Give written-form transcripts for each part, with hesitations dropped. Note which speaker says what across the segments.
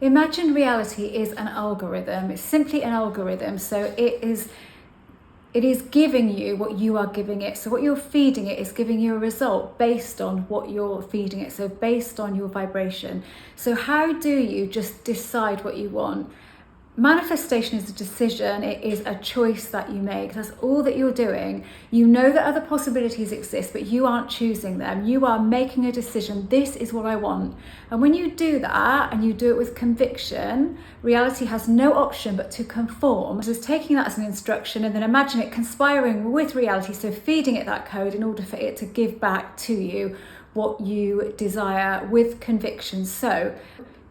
Speaker 1: Imagine reality is an algorithm. It's simply an algorithm. So it is giving you what you are giving it. So what you're feeding it is giving you a result based on what you're feeding it. So based on your vibration. So how do you just decide what you want? Manifestation is a decision. It is a choice that you make. That's all that you're doing. You know that other possibilities exist, but you aren't choosing them. You are making a decision. This is what I want. And when you do that and you do it with conviction, reality has no option but to conform. So it's taking that as an instruction and then imagine it conspiring with reality. So feeding it that code in order for it to give back to you what you desire with conviction. So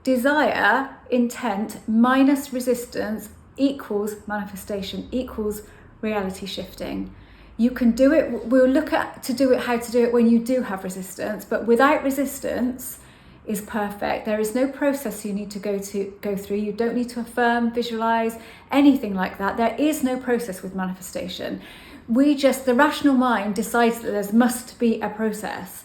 Speaker 1: desire, intent, minus resistance equals manifestation, equals reality shifting. You can do it, we'll look at how to do it when you do have resistance, but without resistance is perfect. There is no process you need to go through. You don't need to affirm, visualize, anything like that. There is no process with manifestation. The rational mind decides that there must be a process.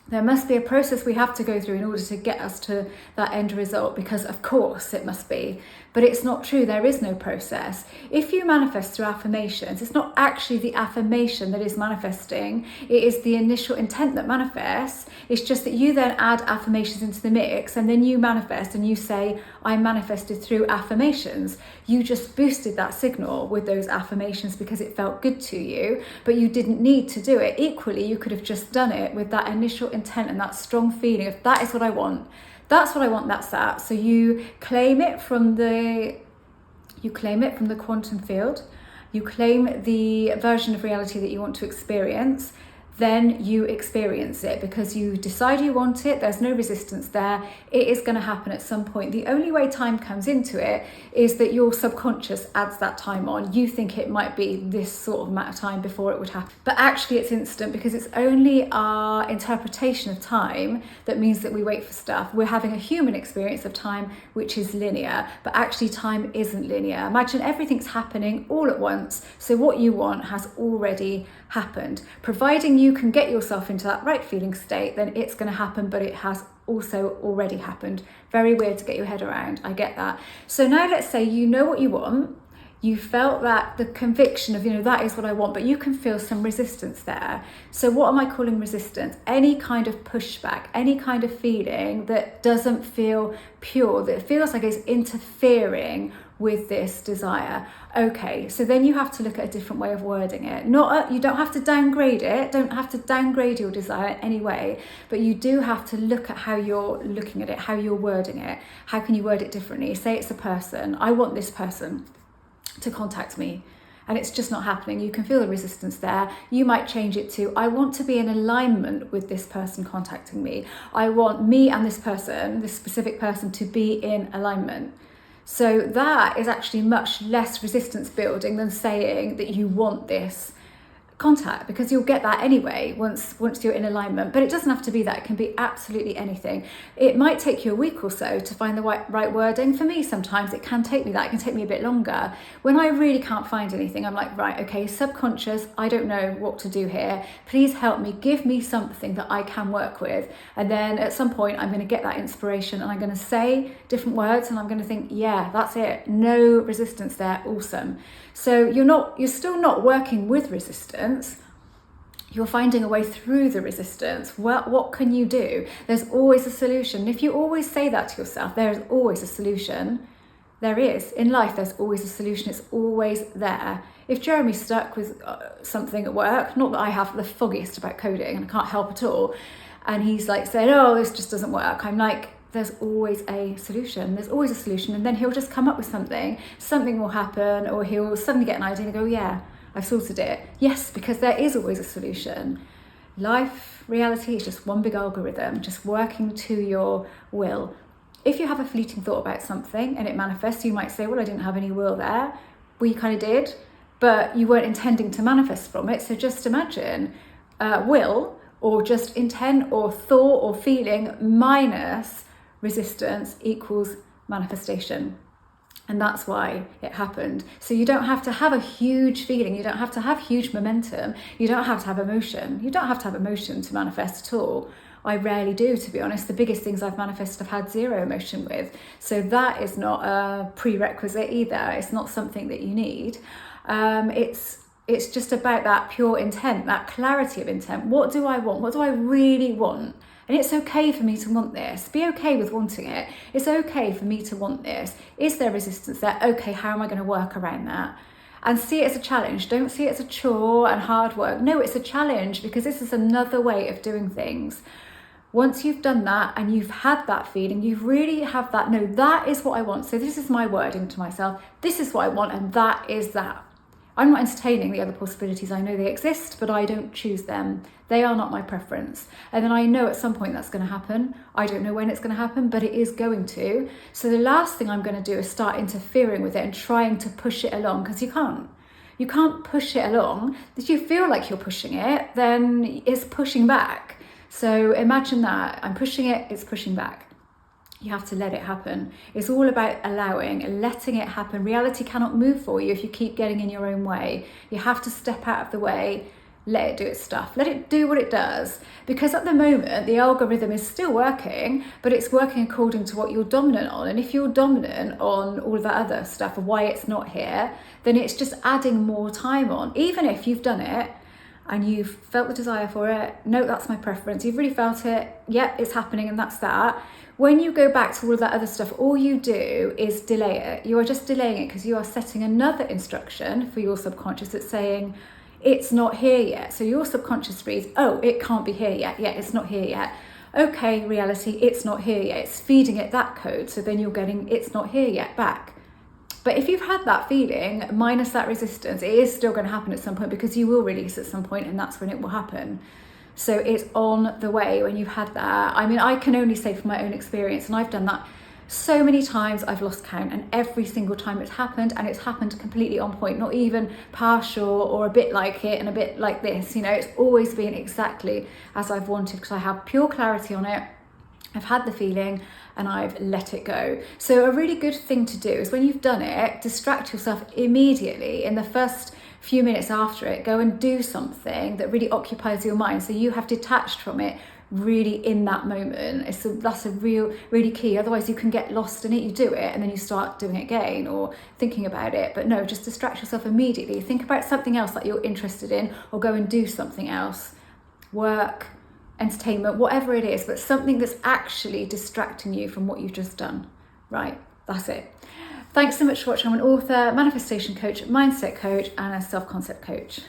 Speaker 1: There must be a process we have to go through in order to get us to that end result, because of course it must be. But it's not true. There is no process. If you manifest through affirmations, it's not actually the affirmation that is manifesting. It is the initial intent that manifests. It's just that you then add affirmations into the mix and then you manifest and you say, I manifested through affirmations. You just boosted that signal with those affirmations because it felt good to you, but you didn't need to do it. Equally, you could have just done it with that initial intent and that strong feeling of that is what I want. That's what I want, that's that. So you claim it from the quantum field, you claim the version of reality that you want to experience, then you experience it because you decide you want it. There's no resistance there. It is going to happen at some point. The only way time comes into it is that your subconscious adds that time on. You think it might be this sort of amount of time before it would happen, but actually it's instant because it's only our interpretation of time that means that we wait for stuff. We're having a human experience of time which is linear, but actually time isn't linear. Imagine everything's happening all at once. So what you want has already happened. Providing you can get yourself into that right feeling state, then it's going to happen, but it has also already happened. Very weird to get your head around. I get that. So now let's say you know what you want. You felt that the conviction of, that is what I want, but you can feel some resistance there. So what am I calling resistance? Any kind of pushback, any kind of feeling that doesn't feel pure, that feels like it's interfering with this desire. Okay, so then you have to look at a different way of wording it. You don't have to downgrade it, don't have to downgrade your desire in any way, but you do have to look at how you're looking at it, how you're wording it. How can you word it differently? Say it's a person. I want this person to contact me and it's just not happening. You can feel the resistance there. You might change it to, I want to be in alignment with this person contacting me. I want me and this person, this specific person, to be in alignment. So that is actually much less resistance building than saying that you want this contact, because you'll get that anyway once you're in alignment. But it doesn't have to be that. It can be absolutely anything. It might take you a week or so to find the right wording. For me, sometimes it can take me that. It can take me a bit longer. When I really can't find anything, I'm like, right, okay, subconscious, I don't know what to do here. Please help me. Give me something that I can work with. And then at some point, I'm going to get that inspiration and I'm going to say different words and I'm going to think, yeah, that's it. No resistance there. Awesome. So you're still not working with resistance. You're finding a way through the resistance. What can you do? There's always a solution. If you always say that to yourself, there is always a solution. There is. In life, there's always a solution. It's always there. If Jeremy's stuck with something at work, not that I have the foggiest about coding and I can't help at all, and he's like saying, oh, this just doesn't work, I'm like, there's always a solution. There's always a solution. And then he'll just come up with something will happen, or he'll suddenly get an idea and go, yeah, I've sorted it. Yes, because there is always a solution. Life, reality is just one big algorithm, just working to your will. If you have a fleeting thought about something and it manifests, you might say, well, I didn't have any will there. Well, you kind of did, but you weren't intending to manifest from it. So just imagine will, or just intent or thought or feeling minus resistance equals manifestation. And that's why it happened. So you don't have to have a huge feeling. You don't have to have huge momentum. You don't have to have emotion. You don't have to have emotion to manifest at all. I rarely do, to be honest. The biggest things I've manifested, I've had zero emotion with. So that is not a prerequisite either. It's not something that you need. It's just about that pure intent, that clarity of intent. What do I want? What do I really want? And it's okay for me to want this. Be okay with wanting it. It's okay for me to want this. Is there resistance there? Okay, how am I going to work around that? And see it as a challenge. Don't see it as a chore and hard work. No, it's a challenge, because this is another way of doing things. Once you've done that and you've had that feeling, you really have that, no, that is what I want. So this is my wording to myself. This is what I want, and that is that. I'm not entertaining the other possibilities. I know they exist, but I don't choose them. They are not my preference. And then I know at some point that's going to happen. I don't know when it's going to happen, but it is going to. So the last thing I'm going to do is start interfering with it and trying to push it along, because you can't. You can't push it along. If you feel like you're pushing it, then it's pushing back. So imagine that. I'm pushing it, it's pushing back. You have to let it happen. It's all about allowing, letting it happen. Reality cannot move for you if you keep getting in your own way. You have to step out of the way, let it do its stuff. Let it do what it does. Because at the moment, the algorithm is still working, but it's working according to what you're dominant on. And if you're dominant on all of that other stuff of why it's not here, then it's just adding more time on. Even if you've done it, and you've felt the desire for it, no, that's my preference. You've really felt it, yeah, it's happening, and that's that. When you go back to all of that other stuff, all you do is delay it. You are just delaying it because you are setting another instruction for your subconscious that's saying, it's not here yet. So your subconscious reads, oh, it can't be here yet. Yeah, it's not here yet. Okay, reality, it's not here yet. It's feeding it that code. So then you're getting, it's not here yet back. But if you've had that feeling, minus that resistance, it is still going to happen at some point, because you will release at some point, and that's when it will happen. So it's on the way when you've had that. I mean, I can only say from my own experience, and I've done that so many times, I've lost count, and every single time it's happened, and it's happened completely on point, not even partial or a bit like it and a bit like this. You know, it's always been exactly as I've wanted, because I have pure clarity on it. I've had the feeling and I've let it go. So a really good thing to do is, when you've done it, distract yourself immediately. In the first few minutes after it, go and do something that really occupies your mind, so you have detached from it really in that moment. That's a really key. Otherwise you can get lost in it. You do it and then you start doing it again or thinking about it. But no, just distract yourself immediately. Think about something else that you're interested in, or go and do something else. Work, entertainment, whatever it is, but something that's actually distracting you from what you've just done. Right, that's it. Thanks so much for watching. I'm an author, manifestation coach, mindset coach, and a self-concept coach.